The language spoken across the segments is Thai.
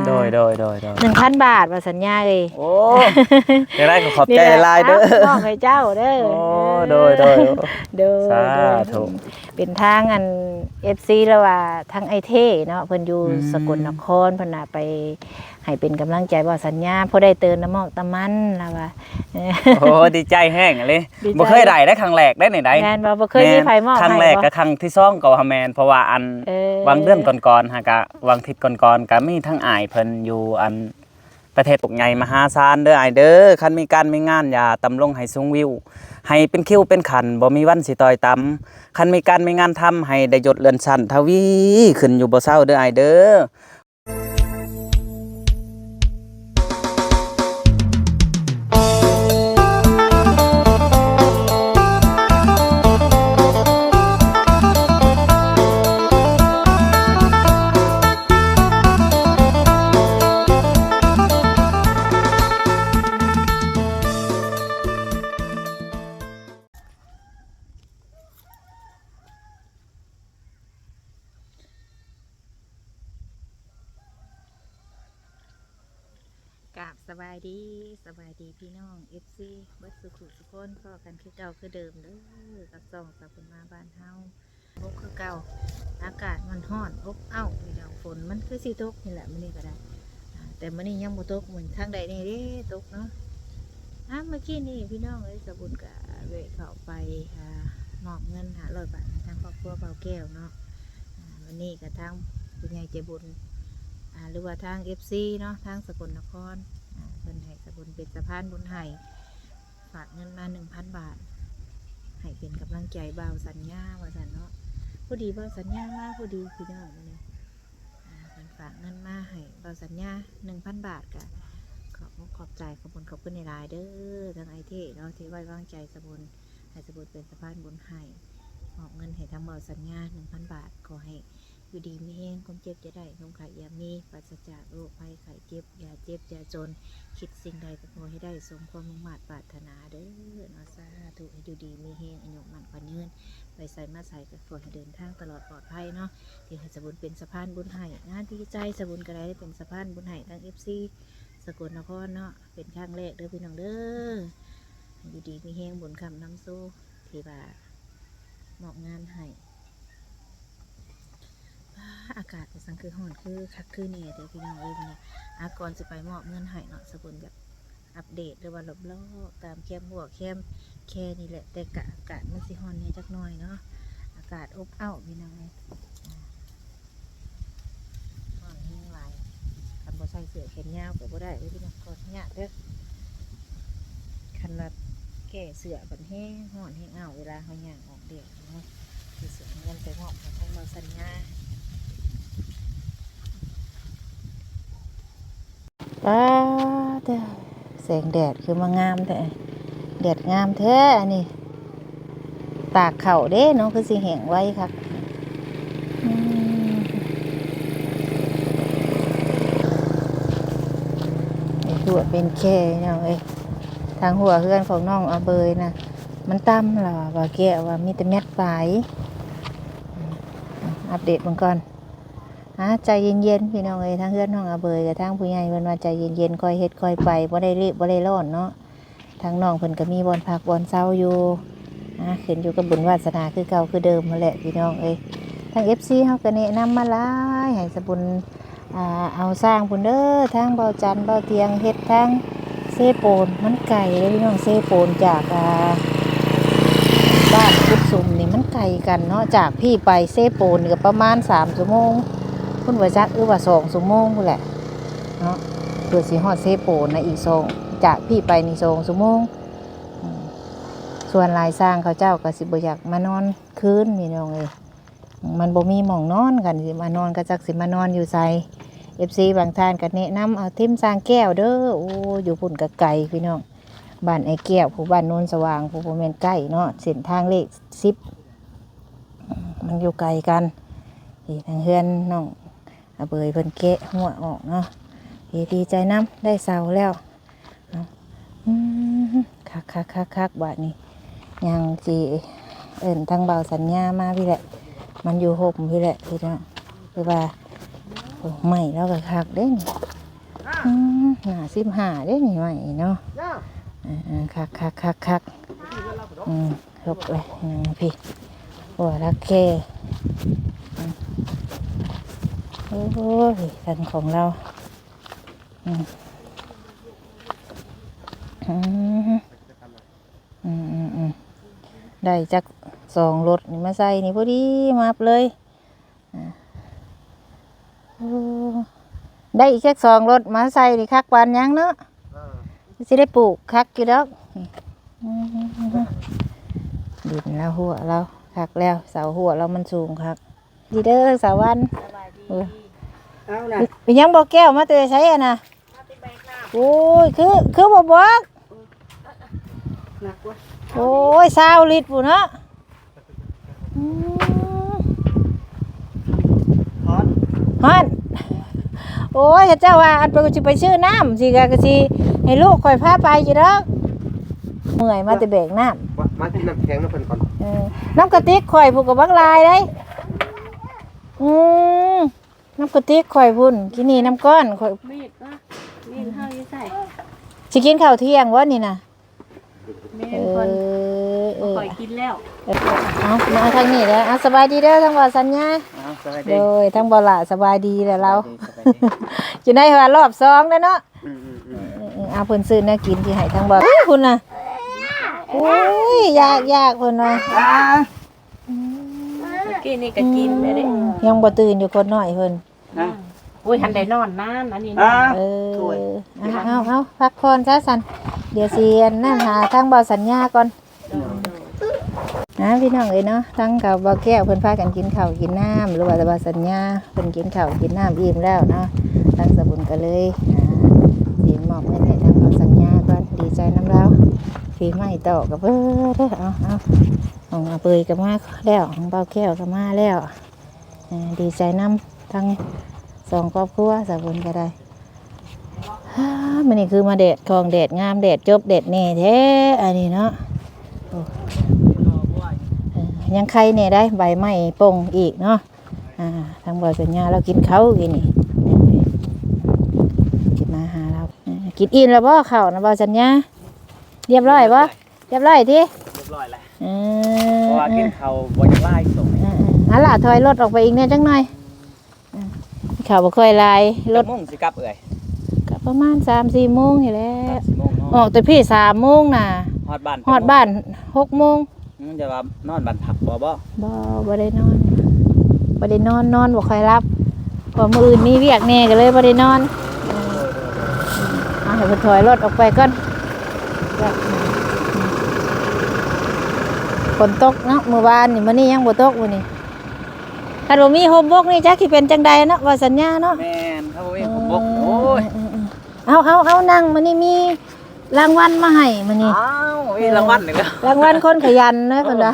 1,000 บาทว่าสัญญาเลยโอ้จะได้ขอบใจหลายเด้อมอบให้เจ้าเด้อโอ้โดยสาธุเป็นทางอัน FC แล้วว่าทางไอเทเนาะเพิ่นอยู่สกลนครเพิ่นน่ะไปให้เป็นกำลังใจบ่สัญญาพอได้เติมน้ำมอกตะมันแล้วว่าโอ้ดีใจแห้งเลยบ่เคยได้ครั้งแรกได้ไหนใดแม่นบ่เคยมีไฟมอบให้ครั้งแรกกับครั้งที่2ก็ว่าแม่นเพราะว่าอันวางเดือนก่อนๆฮะก็วางทิศก่อนๆก็มีทั้งอ้ายเพิ่นอยู่อันประเทศปกใหญ่มหาศาลเด้ออ้ายเด้อคันมีการมีงานอย่าตำลงให้สูงวิวให้เป็นคิวเป็นขันบ่มีวันสิต่อยต่ำคันมีการมีงานทำให้ได้ยศเลื่อนชั้นทวีขึ้นอยู่บ่เศร้าเด้ออ้ายเด้อกับสบายดีพี่น้อง FC เบิดสุขุสุขคนก็กันคือเก่าคือเดิมเด้อกับส่องกับคนมาบ้านเฮาพบคือเก่าอากาศมันร้อนอบอ้าวพี่น้องฝนมันคือสิตกนี่แหละมื้อนี้ก็ได้แต่มื้อนี้ยังบ่ตกเหมือนทางใดนี่เด้ตกเนาะเมื่อกี้นี่พี่น้องสบุญก็เวะเข้าไปมอบเงิน500 บาททางครอบครัวเบาแก้วเนาะวันนี้ก็ทางผู้ใหญ่ใจบุญหรือว่าทาง FC เนาะทางสกลนครเพิ่นให้สกุลเป็นสะพานบุญให้ฝากเงินมา 1,000 บาทให้เป็นกำลังใจบ่าวสัญญาว่าซั่นเนาะพอดีบ่าวสัญญามาพอดีพี่น้องนี่เพิ่นฝากเงินมาให้บ่าวสัญญา 1,000 บาทก็ขอบใจขอบคุณในหลายเด้อทางไอเทเนาะที่ไว้วางใจสกุลให้สกุลเป็นสะพานบุญให้มอบเงินให้ทางบ่าวสัญญา 1,000 บาทขอให้อยู่ดีมีแห้งความเจ็บจะได้ความไข่ยามีปราศจากโรคภัยไข้เจ็บอย่าเจ็บอย่าจนคิดสิ่งใดก็ขอให้ได้สมความมุ่งมั่นปรารถนาเด้อเนาะสาธุให้อยู่ดีมีแห้งอายุมั่นขวัญยืนไปใส่มาใส่ก็ขอให้เดินทางตลอดปลอดภัยเนาะที่ให้สบุญเป็นสะพานบุญให้งานที่ใจสบุญก็ได้เป็นสะพานบุญให้ทาง FC สกลนครเนาะเป็นครั้งแรกเด้อพี่น้องเด้ออยู่ดีมีแห้งบุญคำน้ำสู้ที่ว่ามอบงานให้อากาศจะสังคือห่อนคือคักคือเนี่ยเดี๋ยวพี่น้องเนี่ยก่อนจะไปมอบเงินให้เนาะสกุลแบบอัปเดตหรือว่าลบล้อตามแคมหัวแคมแค่นี่แหละแต่อากาศมันสิห่อนเนี่ยจักหน่อยเนาะอากาศอบอ้าวพี่น้องห่อนแห้งหลายทำบ่ใส่เสื้อแขนยาวก็บ่ได้เลยพี่น้องกอดเนี่ยเด้อคันละแก่เสื้อบันแห้งห่อนแห้งอ้าวเวลาเขาย่างออกเด็กเนาะคือเสื้อเงินไปมอบของทางเราสัญญาป้าเด้อแสงแดดคือมางามแท้แดดงามแท้อันนี้ตากเข่าเด้เนาะคือสิแห้งไว้ครับหัวเป็นแค่เนาะทางหัวเพื่อนของน้องอาเบยนะมันต่ำหรอว่าแก้ว่ามีแต่เม็ดปลายอัปเดตมันก่อนใจเย็นๆพี่น้องทางเพื่อนน้องอาเบยกับทางผู้ใหญ่เพิ่นว่าใจเย็นๆคอยเฮ็ดคอยไปบ่ได้รีบบ่ได้ร้อนเนาะทางน้องเพิ่นก็มีบอนพักบอนเศร้าอยู่ขึ้นอยู่กับบุญวาสนาคือเก่าคือเดิมมาแหละพี่น้องทาง FC เฮาก็แนะนำมาหลายให้สบุญเอาสร้างพุ่นเด้อทางเบาจันเบาเตียงเฮ็ดทางเซโปนมันไก่เลยพี่น้องเซโปนจากบ้านกุดซุมนี่มันไกลกันเนาะจากพี่ไปเซโปนก็ประมาณ3 ชั่วโมงพุ่นว่าจักว่า2 ชั่วโมงพุ่นแหละเนาะเพื่อสิฮอดเซโปนนะอีก2จากพี่ไปนี่2 ชั่วโมงส่วนหลายสร้างเขาเจ้าก็สิบ่อยากมานอนคืนนี่น้องมันบ่มีหม่องนอนกันสิมานอนก็จักสิมานอนอยู่ไส FC บางท่านก็แนะนำเอาทิมสร้างแก้วเด้อโอ้อยู่พุ่นก็ไกลพี่น้องบ้านไอ้แก้วผู้บ้านโนนสว่างผู้บ่แม่นใกล้เนาะเส้นทางเลข10มันอยู่ไกลกันทางเฮือนน้องอาเบยเพิ่นแกะหัวออกเนาะดีใจน้ำได้เสาแล้วคักบาดนี้ยังสิทางเบาสัญญามาพี่แหละมันอยู่ห่มพี่แหละพี่น้องคือว่าไม่แล้วก็คักเด้น หน้า15เด้นี่ใหม่เนาะคักยกเลยพี่หัวละแกโอ้ยทันของเราได้จัก2รถนี่มาใส่นี่พอดีมาเลยได้อีกแค่2รถมาใส่นี่คักปานยังเนาะสิได้ปลูกคักอยู่ดอกดินแล้วหัวเราคักแล้วเสาหัวเรามันสูงคักดีเด้อสาวันเอาน่ะเป็นยังบ่แก้วมาเตยใช้อ่ะนะโอ้ยคือบ่บอกโอ้ย20 ลิตรปุ่นเนาะฮอนโอ้ยเจ้าว่าอันไปกูสิไปซื้อน้ำสิก็สิให้ลูกคอยพาไปอยู่ดอกเมื่อยมาแต่แบกน้ำมากินน้ำแข็งน้ำเพิ่นก่อนน้ำกระติกข่อยผูกกับบักลายได้น้ำกระติกข่อยพุ่นกินนี่น้ำก้อนข่อยมีดเฮาอยู่ใส่สิกินข้าวเที่ยงวะนี่น่ะข่อยกินแล้วเอามาทางนี้แล้วสบายดีเด้อทั้งบ่สัญญาโดยทั้งบ่ละสบายดีแล้วเราจะได้ว่ารอบ2แล้วเนาะเอาเพิ่นซื้อแนวกินที่ให้ทั้งบ่คุณน่ะโอ้ยยากเพิ่นว่ากินนี่ก็กินได้เด้ยังบ่ตื่นอยู่คนน้อยเพิ่นโอ้ยทันได้นอนนานอันนี้เอาพักผ่อนซะสั่นเดี๋ยวสินั่นหาทางบ่สัญญาก่อนนะพี่น้องเอ้ยเนาะทั้งกับบ่แก้วเพิ่นพากันกินข้าวกินน้ำหรือว่าบ่สัญญาเพิ่นกินข้าวกินน้ำอิ่มแล้วเนาะทั้งสบุญก็เลยสิมอบเงินให้ทางบ่สัญญาก่อนดีใจนำเราฝีไม้ต่อกับเด้อเอาของอาเปยก็มาแล้วของเบาแก้วก็มาแล้วดีใจนำทั้ง2ครอบครัวสบุญก็ได้มันนี่คือมาแดดของแดดงามแดดจบแดดแน่แท้อันนี้เนาะยังใครเนี่ยได้ใบไม้ป่งอีกเนาะทางบ่อสัญญาเรากินเขากินนี่กินมาหาเรากินอิ่มแล้วบ่ข้าวนะบ่อสัญญาเรียบร้อยบ่เรียบร้อยทีเรียบร้อยแล้วเพราะว่ากินข้าวบ่ยังไล่ส่งล่ะถอยรถออกไปอีกเนี่ยจังหน่อยข้าวบ่ค่อยลายรถมุ่งสิกลับเอ่ยก็ประมาณ 3-4 โมงนี่แหละออกแต่พี่3 โมงน่ะฮอดบ้าน6 โมงจะว่านอนบ้านพักบ่ได้นอนบ่ค่อยรับเพราะมื้ออื่นมีเวียกแน่ก็เลยบ่ได้นอนให้เพิ่นถอยรถออกไปก่อนฝนตกเนาะเมื่อวานนี่มื้อนี้ยังบ่ตกมื้อนี้ถ้าบ่มีโฮมบกนี่จักสิเป็นจังใดเนาะว่าสัญญาเนาะแม่นถ้าบ่มีโฮมบกโอ้ยเอานั่งมื้อนี้มีรางวัลมาให้มื้อนี้มีรางวัลอีกแล้วรางวัลคนขยันนะเพิ่นว่า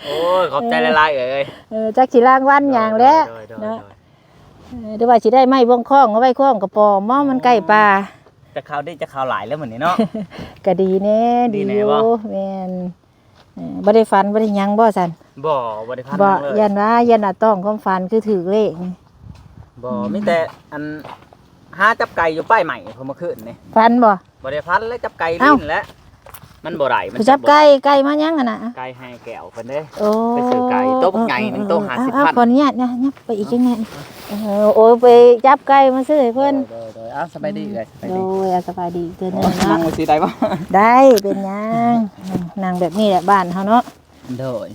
โอ้ยขอบใจหลายๆเอ้ยจักสิรางวัลหยังแล้วเนาะหรือว่าสิได้ไม้บ่งคล้องเอาไว้คล้องกระปอมมันใกล้ป่าจะข่าวได้จะข่าวหลายแล้วมื้อนี้เนาะก็ดีแน่ดีอยู่แม่นบ่ได้ฝันบ่ได้หยังบ่ซั่นบ่ได้ฝันบ่ยันว่าต้องความฝันคือถือเลขบ่มีแต่อันหาจับไก่อยู่ป้ายใหม่พอมาคืนนี่ฝันบ่ได้ฝันแล้วจับไก่ลิ้นแล้วมันบ่ได้มันจับไก่มายังอ่ะน่ะไก่ให้แก้วเพิ่นเด้ไปซื้อไก่โต๊ะใหญ่นึงโต๊ะ50,000ขออนุญาตนะยับไปอีกจังไงโอ้ยไปจับไก่มาซื้อให้เพิ่นสบายดีเลยโอ้ยสบายดีเด้อนั่งสิได้บ่ได้เป็นยังนั่งแบบนี้แหละบ้านเฮาเนาะโดย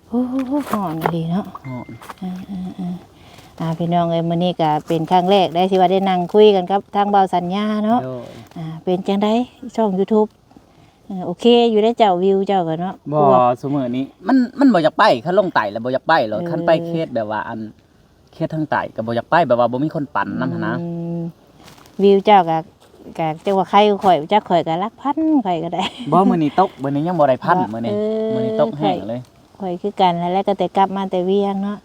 โอ้หอนดีเนาะพี่น้องเอ้ยมื้อนี้ก็เป็นครั้งแรกได้ที่ว่าได้นั่งคุยกันกับทางเบาสัญญาเนาะเป็นจังได๋ช่อง YouTube โอเคอยู่ได้เจ้าวิวเจ้าก็เนาะบ่ซุมื้อนี้มันบ่อยากไปคันลงไต่แล้วบ่อยากไปหรอกคันไปเขตแบบว่าอันเขตทางใต้ก็บ่อยากไปแบบว่าบ่มีคนปั่นนำหั่นนะวิวเจ้าก็จังว่าใครข่อยจักข่อยก็รักพันข่อยก็ได้บ่มื้อนี้ตกมื้อนี้ยังบ่ได้พันมื้อนี้ตกแห้งเลยข่อยคือกันแล้วก็แต่กลับมาแต่เวียงเนาะ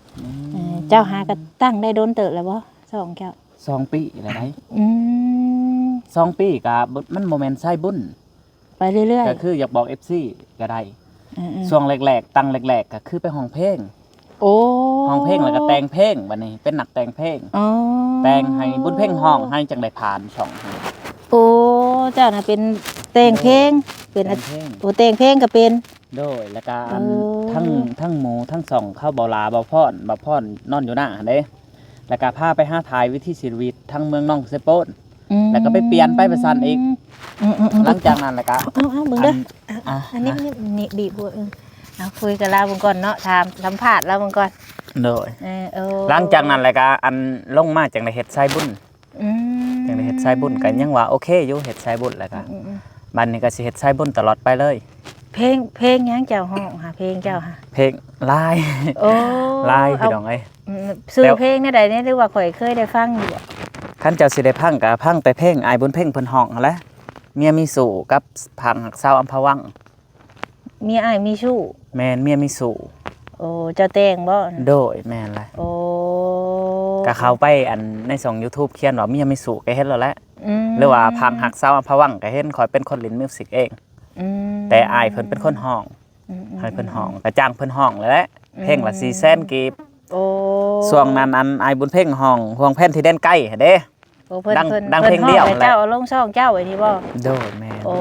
เจ้าหาก็ตั้งได้โดนเติบแล้วบ่2เจ้า2 ปีแล้วได้2 ปีก็มันบ่แม่นใช้บุญไปเรื่อยๆก็คืออยากบอก FC ก็ได้ช่วงแรกๆตั้งแรกๆก็คือไปห้องเพลงโอ้ห้องเพลงแล้วก็แต่งเพลงบัดนี้เป็นนักแต่งเพลง แต่งให้บุญเพ่งห้องให้จังได้ผ่านช่องให้ โอ้เจ้าน่ะเป็นแต่งเพลงเป็น แต่งเพลง โอ้แต่งเพลงก็เป็น โดยแล้วก็อัน เออ ทั้งหมูทั้งสองเข้าบ่ลาบ่พรนอนอยู่หน้าหั่นเด้แล้วก็พาไปหาถ่ายวิถีชีวิตทั้งเมืองน้องเซโปน อืม แล้วก็ไปเปลี่ยนไปประสันอีก หลังจากนั้นแล้วก็ เอาเบิ่งเด้อ อ่ะ อันนี้นี่บีบหัวเอาคุยกับเราเบิ่งก่อนเนาะถามสัมภาษณ์เราเบิ่งก่อน โดย เออ หลังจากนั้นแล้วก็อันลงมาจังได้เฮ็ดไส้บุญ อืม จังได้เฮ็ดไส้บุญก็ยังว่าโอเคอยู่เฮ็ดไส้บุญแล้วก็ อืม บัดนี้ก็สิเฮ็ดไส้บุญตลอดไปเลย เพลงหยังเจ้าห้องหาเพลงเจ้าหา เพลงลาย โอ้ ลายพี่น้องเอ้ย ซื้อเพลงในใดเนี่ยหรือว่าข่อยเคยได้ฟังอยู่บ่ คันเจ้าสิได้พังก็พังแต่เพลงอายบุญเพ่งเพิ่นห้องนั่นแหละเมียมีสู่กับพังหักเศร้าอัมพวัง มีอ้ายมีชู้ แม่นเมียมีสู่ โอ้เจ้าแต่งบ่ โดยแม่นเลย โอ้ ก็เข้าไปอันในช่อง YouTube เขียนว่าเมียมีสู่ก็เฮ็ดแล้วแหละ ม หรือว่าพังหักเศร้าอัมพวังก็เฮ็ดขอยเป็นคนเล่นมิวสิกเอง อืม แต่อายเพิ่นเป็นคนห้อง อืม ให้เพิ่นห้องก็จ้างเพิ่นห้องเลยแหละเพลงละ400,000กีบ โอ้ ช่วงนั้นอันอายบุญเพ่งห้องห่วงแผ่นที่แดนใกล้เด้ โอ้เพิ่น ดัง เพิ่น ดังเพลงเดียว พิ่น แหละ เจ้าเอาลงช่องเจ้าไว้นี่บ่ โดยแม่น โอ้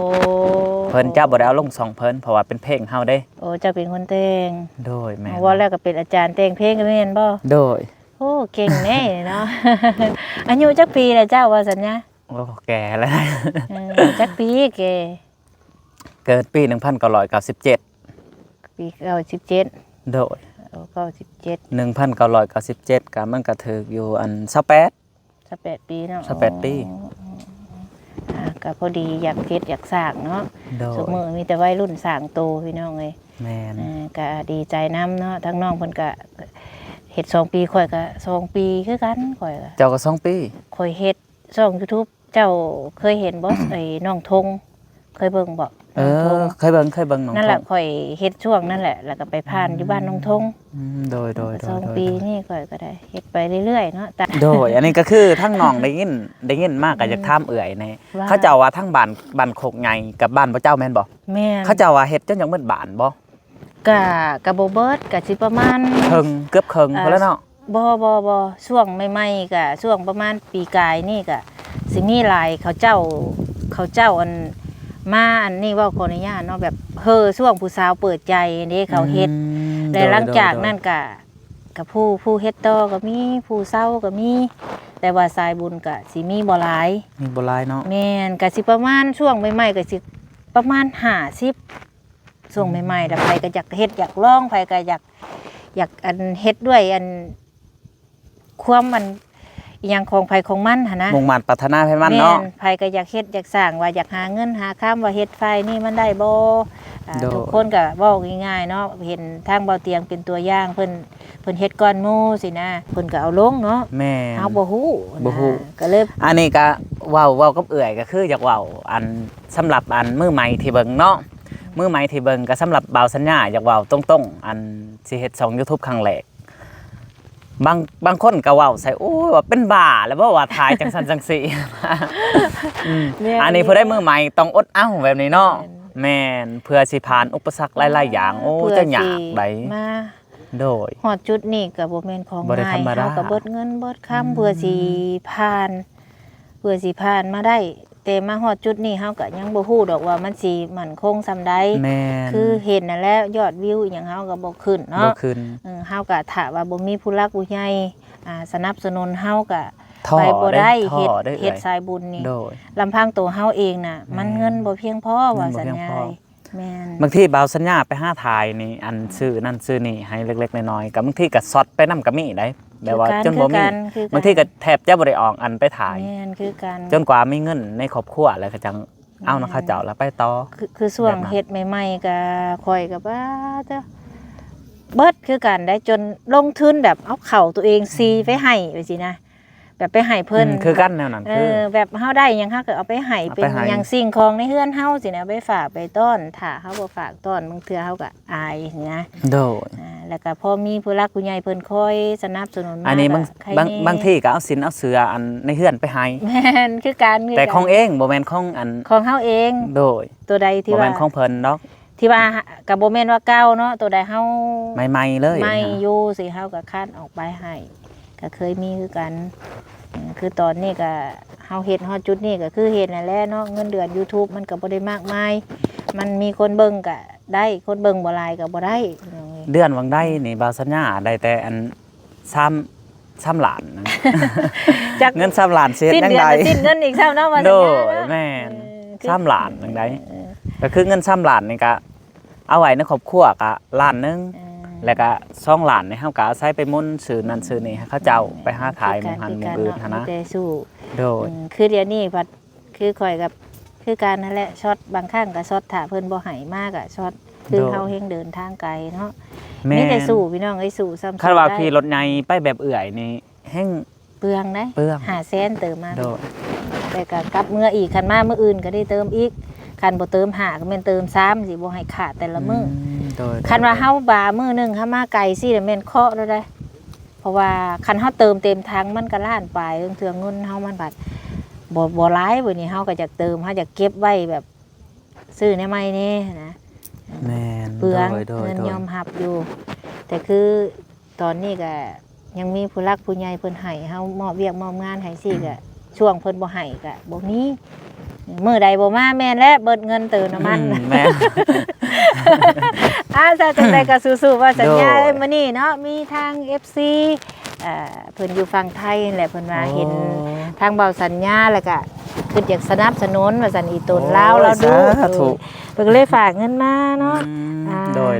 เพิ่นเจ้าบ่ได้เอาลงสองเพิ่นเพราะว่าเป็นเพลงเฮาเด้ โอ้เจ้าเป็นคนแต่ง โดยแม่น ว่าแล้วก็เป็นอาจารย์แต่งเพลงก็แม่นบ่ โดย โอ้เก่งแน่เนาะ อายุจักปีแล้วเจ้าว่าสัญญา โอ้แก่แล้ว จักปีแก เกิดปี 1997 ปี97 โดย โอ้97 1997ก็มันก็ถึกอยู่อัน28 ปีเนาะ 18ปี ก็พอดีอยากเฮ็ดอยากสร้างเนาะ โด ส ย มือมีแต่วัยรุ่นสร้างโตพี่น้องเอ้ย แม่น ก็ดีใจนํเนาะทั้งน้องเพิ่นก็เฮ็ด2 ปีข่อยก็2 ปีคือกันข่อยก็ เจ้าก็2 ปี ข่อยเฮ็ดช่อง YouTube เจ้าเคยเห็นบ่ ไอ้น้องธงเคยเบิ่งบ่ เอ น้องธ อง เคยเบิ่งน้อง นั่นแหละ ทอง ข่อยเฮ็ดช่วงนั่นแหละแล้วก็ไปผ่านอยู่บ้านน้องธง โดย สองปีนี่ข่อยก็ได้เฮ็ดไปเรื่อยๆเนาะแต่ โดยอันนี้ก็คือทั้งน้องได้ยินมากก็อยากถามเอื่อยใน ว่า เขาเจ้าว่าทั้งบ้านโคกไงกับบ้านพระเจ้าแม่นบ่ แม่น เขาเจ้าว่าเฮ็ดจนยังมืดบ้านบ่ กะบ่เบิดก็สิประมาณ เกือบครึ่งพอแล้วเนาะ บ่ช่วงใหม่ๆก็ช่วงประมาณปีกายนี่ก็สิมีหลายเขาเจ้าอันมาอันนี้เว้าขออนุญาตเนาะแบบช่วงผู้สาวเปิดใจนี่เขาเฮ็ด แต่หลังจากนั้นก็ผู้เฮ็ดต่อก็มีผู้เศร้าก็มี แต่ว่าสายบุญก็สิมีบ่หลาย มีบ่หลายเนาะ แม่นก็สิประมาณช่วงใหม่ๆก็สิประมาณ50ช่วงใหม่ๆแต่ไผก็อยากเฮ็ดอยากลองไผก็อยากอันเฮ็ดด้วยอันความมันอหยังของไผของมันหั่นนะ มุ่งมั่นปรารถนาให้มันเนาะ แม่ไผก็อยากเฮ็ดอยากสร้างว่าอยากหาเงินหาค้ำว่าเฮ็ดไฟนี่มันได้บ่ทุกคนก็เว้าง่ายๆเนาะเห็นทางเบาเตียงเป็นตัวอย่างเพิ่นเฮ็ดก่อนหมู่สินะเพิ่นก็เอาลงเนาะ แม่ เฮาบ่ฮู้ บ่ฮู้ ก็เลย อันนี้ก็เว้ากับเอื่อยก็คืออยากเว้าอันสำหรับอันมือใหม่ที่เบิ่งเนาะมือใหม่ที่เบิ่งก็สำหรับบ่าวสัญญาอยากเว้าตรงๆอันสิเฮ็ดช่อง YouTube ครั้งแรกบางคนก็เว้าใส่โอ้ยว่าเป็นบ้าแล้วบ่ว่าถ่ายจังซั่นจังซี่ อันนี้ผู้ได้มือใหม่ต้องอดเอาแบบนี้เนาะแม่นเพื่อสิผ่านอุปสรรคหลายๆอย่างโอ้จะยากได มา โดย ฮอดจุดนี้ก็บ่แม่นของ บ่ได้ ง่าย ธรรมดา เฮาก็เบิดเงินเบิดคำเพื่อสิผ่านมาได้ แต่มาฮอดจุดนี้เฮาก็ยังบ่ฮู้ดอกว่ามันสิมั่นคงซำใด แม่น คือเห็นนั่นแหละยอดวิวอหยังเฮาก็บ่ขึ้น บ่ เนาะ ขึ้น เฮาก็ถ้าว่าบ่มีผู้รักผู้ใหญ่สนับสนุนเฮาก็ ท่อ ไปบ่ได้ ท่อได้ เฮ็ดสายบุญนี่ โดย ลำพังตัวเฮาเองน่ะ มันเงินบ่เพียงพอว่า เงินบ่ สัญ เพียง ญา พอ แม่น บางทีบ่าวสัญญาไปหาถ่ายนี่อันซื้อนั่นซื้อนี่ให้เล็กๆน้อยๆก็บางทีก็ช็อตไปนํก็มีได้แบบว่าจนบ่มีบางทีก็แทบจะบ่ได้ออกอันไปถ่าย แม่นคือกัน จนกว่ามีเงินในครอบครัวแล้วก็จังเอานะเขาเจ้าแล้วไปต่อ คือช่วง แบบนั้น เฮ็ดใหม่ๆก็ค่อยก็ว่าเจ้าเบิดคือกันได้จนลงทุนแบบเอาเข้าตัวเองซีไปให้ไปสินะแบบไปให้เพิ่น คือกันแนวนั้นคือ แบบเฮาได้หยังเฮาก็เอาไปให้ เอา เป็ ไป น ให้ หยังสิ่งของในเฮือนเฮาสินะเอาไปฝากไปต้อนถ้าเฮาบ่ฝากต้อนบางเทื่อเฮาก็อายนะ โดย แล้วก็พอมีผู้รักผู้ใหญ่เพิ่นคอยสนับสนุนมา อันนี้บาง ก็ใคร บาง แน่ บางทีก็เอาสินเอาเสืออันในเฮือนไปให้ แม่นคือกันคื แต่ กัน ของเองบ่แม่นของอัน ของเฮาเอง โดย ตัวใดที่ บ่ ว่า แม่นของเพิ่นดอก ที่ว่าก็บ่แม่นว่าเก่าเนาะตัวใดเฮา ใหม่ๆเลย ไม่อยู่สิเฮาก็คัดออกไปให้ก็เคยมีคือกัน คือตอนนี้ก็เฮาเฮ็ดฮอดจุดนี้ก็คือเฮ็ดนั่นแหละเนาะเงินเดือน YouTube มันก็บ่ได้มากมายมันมีคนเบิ่งก็ได้คนเบิ่งบ่หลายก็บ่ได้ เดือนวังได้นี่บ่าวสัญญาได้แต่อัน3ล้านนะ จัก เงิน3ล้านเสีย สิ้น จัง เดือน ได๋ สิ้นเงินอีกซ้ำเนาะว่าสั โด ญญาย เนาะ แม่น3ล้านจังได๋ก็คือเงิน3ล้านนี่ก็เอาไว้ในครอบครัวก็ล้านนึงแล้วก็2ล้านนี่เฮาก็อาศัยไปหมุนซื้อนั่นซื้อนี่ให้เขาเจ้าไปหาขายหมู่หันหมู่อื่นหั่นนะ แต่สู้ โดย คือเดี๋ยวนี้พัดคือข่อยกับคือการนั่นแหละช็อตบางครั้งก็ช็อตถ้าเพิ่นบ่ให้มากอะช็อตคือเฮาเฮงเดินทางไกลเนาะ แม่ มีแต่สู้พี่น้องเอ้ยสู้ซ้ำ คันว่าขี่รถใหญ่ไปแบบเอื่อยนี่แฮง เปลืองได้ เปลือง 500,000เติมมา โดย แต่ก็กลับเมื่ออีกคันมามื้ออื่นก็ได้เติมอีกคันบ่เติม5ก็แม่นเติม3สิบ่ให้ขาดแต่ละมื้อ โดย คันว่าเฮาบามื้อหนึงเฮามาไกลสิแม่นเคาะแล้วได้เพราะว่าคันเฮาเติมเต็มถังมันก็ล้านปลายเรื่องเทื่อเงินเฮามันบัดบ่หลายบัดนี้เฮาก็อยากเติมเฮาอยากเก็บไว้แบบซื้อในใหม่นี่นะ แม่น เปลือง โดย เงิน โด ยอมรับอยู่ แต่คือตอนนี้ก็ยังมีผู้รักผู้ใหญ่เพิ่นให้เฮามอบเวียกมอบงานให้สิก็ช่วงเพิ่นบ่ให้ก็บ่มีมื้อใดบ่มาแม่นแล้วเบิดเงินเติมน้ำมัน แม่น ถ้าจังไดก็สู้ๆว่าสัญญา โดย เอ้ยมื้อนี้เนาะมีทาง FC เพิ่นอยู่ฝั่งไทยนั่นแหละเพิ่นว่าเห็นทางเบาสัญญาแล้วก็คืออยากสนับสนุนว่าซั่นอีตนลาวเราดู สาธุ เพิ่นก็เลยฝากเงินมาเนาะ โดย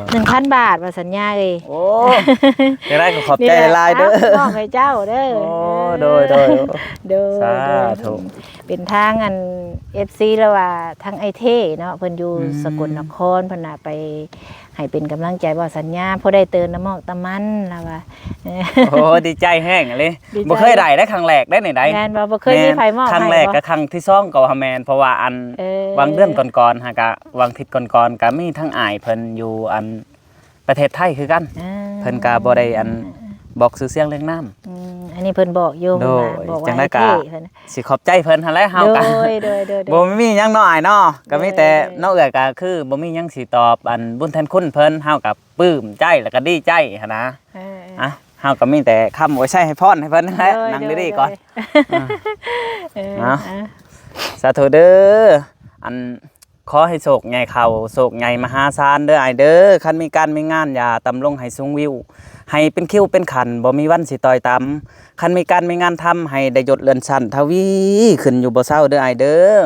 1,000 บาทว่าสัญญาเอ้ย โอ้จะได้ก็ขอบใจหลายๆเด้อ มอบให้เจ้าเด้อ โอ้โดย โดย สาธุ เป็นทางอัน FC แล้วว่าทางไอเทเนาะเพิ่นอยู่สกลนครเพิ่นน่ะไปให้เป็นกำลังใจบ่สัญญาพอได้เตือนน้ำมอกตะมันแล้วว่า โอ้ดีใจแห้งเลย ดีใจ บ่เคยได้ครั้งแรกได้ไหนได้ แม่นบ่เคยมีไผมอบ ครั้ง ให้ แรก บ่ กับครั้งที่สองก็ว่าแม่นเพราะว่าอัน วางเดือนก่อนๆฮะกะวางทิศก่อนๆก็มีทั้งอ้ายเพิ่นอยู่อันประเทศไทยคือกัน เพิ่นก็บ่ได้อันบอกชื่อเสียงเรื่องน้ำ อันนี้เพิ่นบอกอยู่ โดย บอก จั ว่าง ได้ ไอ้ กะ เท่เพิ่น สิขอบใจเพิ่นหั่นแหละเฮา โด ก็ ยโดย บ่มีหยังน้อยเนาะก็มีแต่ โดย น้องเอื้อก็คือบ่มีหยังสิตอบอันบุญแทนคุณเพิ่นเฮาก็ปลื้มใจแล้วก็ดีใจหั่นนะ เออ อ่ะเฮาก็มีแต่คำไว้ใช้ให้พรให้เพิ่นนั่นแหละ โดย นั่ง โดย ดีๆก่อน เออ เอา อ่ะ สาธุเด้ออันขอให้โศกใหญ่เข้าโศกใหญ่มหาศาลเด้ออ้ายเด้อคันมีการมีงานอย่าตำลงให้สูงวิวให้เป็นคิวเป็นขันบ่มีวันสิต่อยต่ำคันมีการมีงานทำให้ได้ยศเลื่อนชั้นทวีขึ้นอยู่บ่เศร้าเด้ออ้ายเด้อ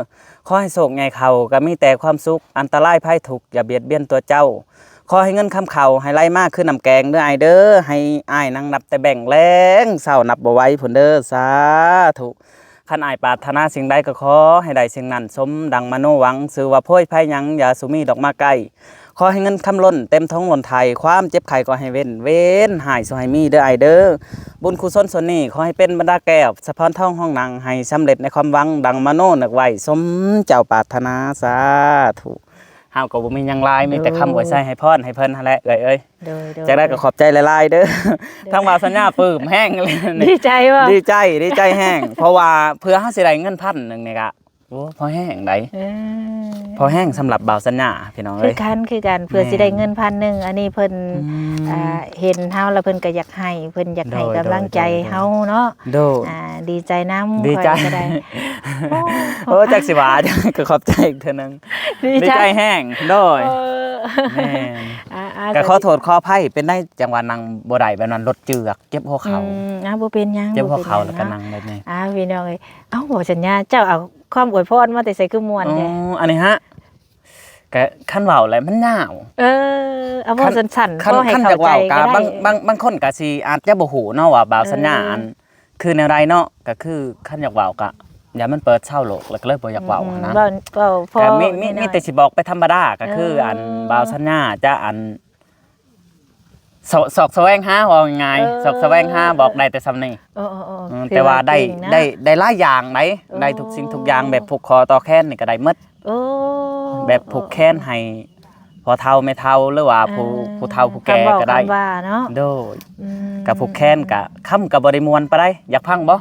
ขอให้โศกใหญ่เข้าก็มีแต่ความสุขอันตรายภัยทุกข์อย่าเบียดเบียนตัวเจ้าขอให้เงินคำเข้าให้ไหลมากขึ้นน้ำแกงเด้ออ้ายเด้อให้อ้ายนั่งนับแต่แบ่งแรงเศร้านับบ่ไหวพุ่นเด้อสาธุ ขันอายปรารถนาสิ่งใดก็ขอให้ได้สิ่งนั้นสมดังมโนหวังสื่อว่าโพยภัยหยังอย่าสุมีดอกมาไกลขอให้เงินคำล้นเต็มท้องล้นไทยความเจ็บไข้ก็ให้เว้นหายสุให้มีเด้อไอเด้อบุญกุศลส่วนนี้ขอให้เป็นบรรดาแก้วสะพานท่องห้องนางให้สำเร็จในความหวังดังมโนนึกไว้สมเจ้าปรารถนาสาธุห้าวก็บ่มีหยังหลายมีแต่คำอวยใส่ให้พรให้เพิ่นนั่นแหละเอ้ย โดย จะได้ก็ขอบใจหลายๆเด้อทั้งว่าสัญญาปลื้มแห้งเลยนี่ ดีใจว่า ดีใจแห้ง เพราะว่าเพื่อเฮาสิได้เงิน1,000นึงนี่ก็โอ้พอแห้งได้พอแห้งสำหรับบ่าวสัญญาพี่น้อง คื เอ้ อย กันเพื่อสิได้เงิน1,000อันนี้เพิ่น อืม เห็นเฮาแล้วเพิ่นก็อยากให้เพิ่นอยากให้ โดย กำลังใจ โดย เฮาเนาะ โด ดีใจนำ ดีใจ ก็ได้ โอ้จักสิว่าจังก็ขอบใจอีกเทื่อนึงดีใจแห้งโดย เออ แม่น อ่า ก็ขอโทษขออภัยเป็นได้จังหวะนั่งบ่ได้แบบนั้นรถเจือกเจ็บหัวเข่า บ่เป็นหยัง เจ็บหัวเข่า บ่ แล้ว ป็ ก็ นหยั นั่งแบบนี้ พี่น้องเอ้ยเอ้าบ่สัญญาเจ้าเอาความอวยพรมาแต่ใส่คือม่วน อ๋อ แท้ อันนี้ฮะก็คันเว้าแล้วมันยาว เอาบ่สั้นๆ คัน ก็ให้ คัน เข้า จาก ใจ เว้า ก็ กะ ได้ บางคนก็สิอาจจะบ่ฮู้เนาะว่าบ่าวสัญญาอันคือแนวใดเนาะก็คือคันอยากเว้ากะอย่ามันเปิดเช่าโลกแล้วก็เลยบ่อยากเว้านะ เว้าพอ ก็มี นิดหน่อย แต่สิบอกไปธรรมดาก็คืออันบ่าวสัญญาจะอันสอกแสวงหาว่าง่ายๆสอกแสวงหาบอกได้แต่ซ้ำนี้ แต่ว่าได้หลายอย่างได้ทุกสิ่งทุกอย่างแบบผูกคอต่อแขนนี่ก็ได้หมดแบบผูกแขนให้พอเฒ่าไม่เฒ่าหรือว่าผู้เฒ่าผู้แก่ก็ได้ คำว่าเนาะ โดยกับผูกแขนก็ค้ำก็บ่ได้ม่วนปานใดอยากพังบ่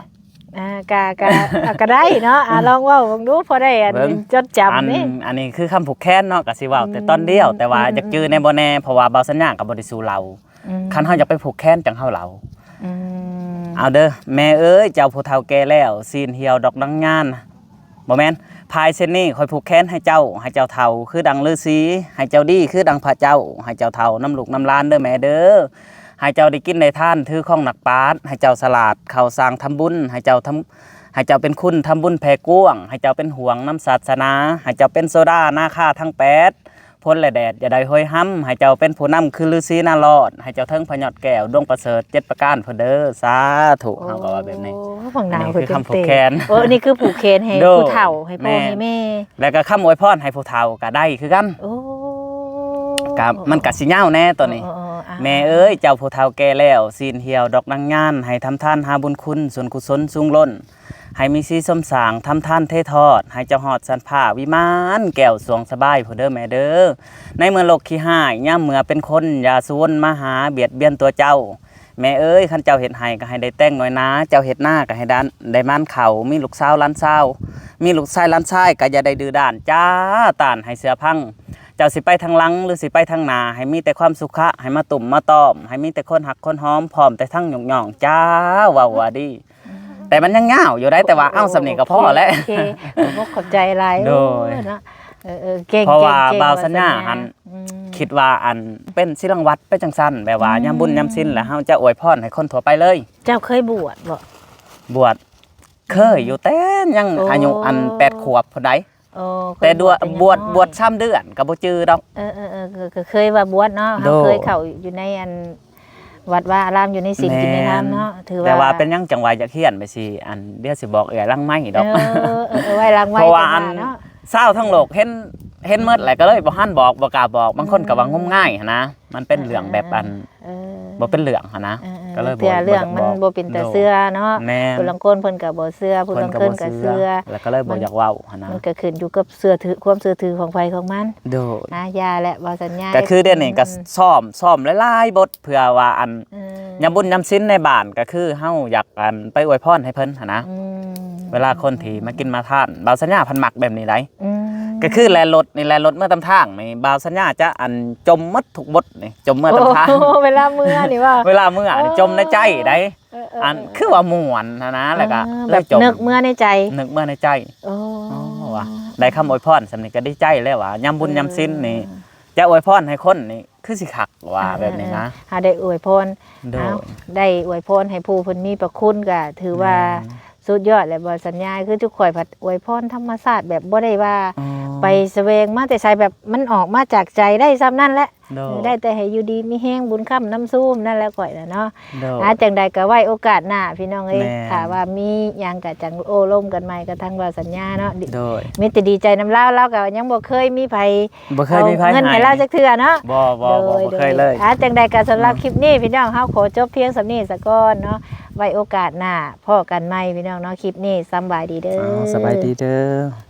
ก็ได้เนาะลองเว้าเบิ่งดูพอได้อัน เบิ่ง จดจำนี่ อันนี้คือคำผูกแขนเนาะก็สิเว้าแต่ตอนเดียวแต่ว่าอยากจื้อแน่บ่แน่เพราะว่าเบาสัญญาก็บ่ได้สู้เราคันเฮาอยากไปผูกแขนจังเฮาเรา เอาเด้อแม่เอ้ยเจ้าผู้เฒ่าแก่แล้วซีนเหี่ยวดอกดังงานบ่แม่นพายเส้นนี้คอยผูกแขนให้เจ้าเฒ่าคือดังฤาษีให้เจ้าดีคือดังพระเจ้าให้เจ้าเฒ่าน้ำลูกน้ำหลานเด้อแม่เด้อให้เจ้าได้กินได้ทานถือของหนักปาดให้เจ้าสลาดเข้าสร้างทำบุญให้เจ้าเป็นคุณทำบุญแผ่กว้างให้เจ้าเป็นห่วงน้ำศาสนาให้เจ้าเป็นโซดาหน้าค่าทั้ง8พ้นและแดดอย่าได้ห้อยห้ำให้เจ้าเป็นผู้นำคือฤาษีนารอดให้เจ้าเทิงพญอดแก้วดวงประเสริฐ7ประการเพิ่นเด้อสาธุเฮาก็ว่าแบบนี้ โอ้ฝั่งหนาว นี่คือคำผูกแขน โอ้นี่คือผูกแขนให้ โด ผู้เฒ่าให้พ่อให้แม่ แล้วก็คำอวยพรให้ผู้เฒ่าก็ได้คือกัน โอ้ ก็มันก็สิยาวแน่ตัวนี้ แม่เอ้ยเจ้าผู้เฒ่าแก่แล้วซีนเหี่ยวดอกนางงานให้ทำทานหาบุญคุณส่วนกุศลสูงล้นให้มีสีสมสางทำทานเททอดให้เจ้าหอดสันผ้าวิมานแก้วสวงสบายผู้เด้อแม่เด้อในเมื่อโลกขี้ห้ายย่ำเมื่อเป็นคนอย่าสวนมาหาเบียดเบียนตัวเจ้าแม่เอ้ยคันเจ้าเฮ็ดให้ก็ให้ได้แต่งน้อยนะเจ้าเฮ็ดหน้าก็ให้ได้มันเข่ามีลูกสาวล้านสาวมีลูกชายล้านชายก็อย่าได้ดื้อด้านจ้าต้านให้เสือพังเจ้าสิไปทางหลังหรือสิไปทางหน้าให้มีแต่ความสุขะให้มาตุ่มมาตอมให้มีแต่คนหักคนหอมพร้อมแต่ทั้งหย่องๆจ้าว้าวว่าดีแต่มันยังยาวอยู่ได้แต่ว่าเอ้าสำเนียงก็พอแล้ว โอเคขอบใจหลาย โดย เนาะเก่ง เพราะว่า ก่ง บ่าวสัญญาหัน อืม คิดว่าอันเป็นศิลังวัดไปจังซั่นแบบว่ายามบุญยามศีลแล้วเฮาจะอวยพรให้คนทั่วไปเลย เจ้าเคยบวชบ่ บวชเคยอยู่แต่ยัง โอ้ อายุอัน8ขวบพุ่นใด โอ้เคย แต่บวช น้อย บวช3เดือนก็บ่จือดอก ก็เคยว่าบวชเนาะ โด เขาเคยเข้าอยู่ในอันวัดว่าอารามอยู่ในศีลกินในธรรมเนาะถือว่า แต่ว่าเป็นยังจังหวะจะเขียนไปสิอันเดี๋ยวสิบอกลังไม้ดอก ไว้รางไว้ เพราะว่าอัน เนาะ เศร้าทั้งโลกเห็นหมดแหละก็เลยบ่ฮั่นบอกบ่กล้าบอกบางคนก็ว่างมง่ายหันนะมันเป็นเรื่องแบบอัน เออ บ่เป็นเรื่องหันนะก็เลยบ่ เพื่อเรื่องมันบ่เป็นแต่เสื้อเนาะ แม่น ผู้ลังคนเพิ่นก็บ่เสื้อผู้ลังคนก็เสื้อ แล้วก็เลยบ่อยากเว้าหันนะ มันก็ขึ้นอยู่กับเสื้อถือความเสื้อถือของไฟของมัน โดย นะยาและบ่สัญญา ก็คือเดี๋ยวนี้ก็ซ้อมหลายๆบทเพื่อว่าอันยามบุญยามศีลในบ้านก็คือเฮาอยากอันไปอวยพรให้เพิ่นหันนะเวลาคนที่มากินมาทานบ่าวสัญญาเพันมักแบบนี้ได้ก็คือแลรถเมื่อตามทางนี่บ่าวสัญญาจะอันจมหมดทุกบทนี่จมเมื่อตามทาง เวลาเมื่อนี่ว่า เวลาเมื่อนี่จมในใจได้อันคือว่าม่วนนะแล้วก็ แบ เลย บ จม นึกเมื่อในใจ นึกเมื่อในใจ โอ้ ว่าได้คำอวยพรสำนี้ก็ได้ใจแล้วว่ายามบุญยามศีลนี่จะอวยพรให้คนนี่คือสิคักว่าแบบนี้นะ หาได้อวยพร โดย ได้อวยพรให้ผู้เพิ่นมีพระคุณก็ถือว่าสุดยอดและบ่สัญญาคือทุกข่อยผัดอวยพรธรรมชาติแบบบ่ได้ว่า ไปแสวงมาแต่ใส่แบบมันออกมาจากใจได้ซ้ำนั่นแหละ โดย ได้แต่ให้อยู่ดีมีแห้งบุญค่ำน้ำซุ่มนั่นแหละข่อยน่ะเนาะ โดย จังใดก็ไว้โอกาสหน้าพี่น้องเอ้ย แม่ ค่ะว่ามีหยังก็จังโอ้ล่มกันใหม่ก็ทั้งว่าสัญญาเนาะ โดย มีแต่ดีใจนำเราก็ยังบ่เคยมีไผ บ่เคยมีไผ เอาเงินให้เราจักเทื่อเนาะ บ่เคยเลย จังใดก็สำหรับคลิปนี้พี่น้องเฮาขอจบเพียงสำนี้ซะก่อนเนาะไว้โอกาสหน้าพ้อกันใหม่พี่น้องเนาะคลิปนี้สำบายดีเด้อ สบายดีเด้อ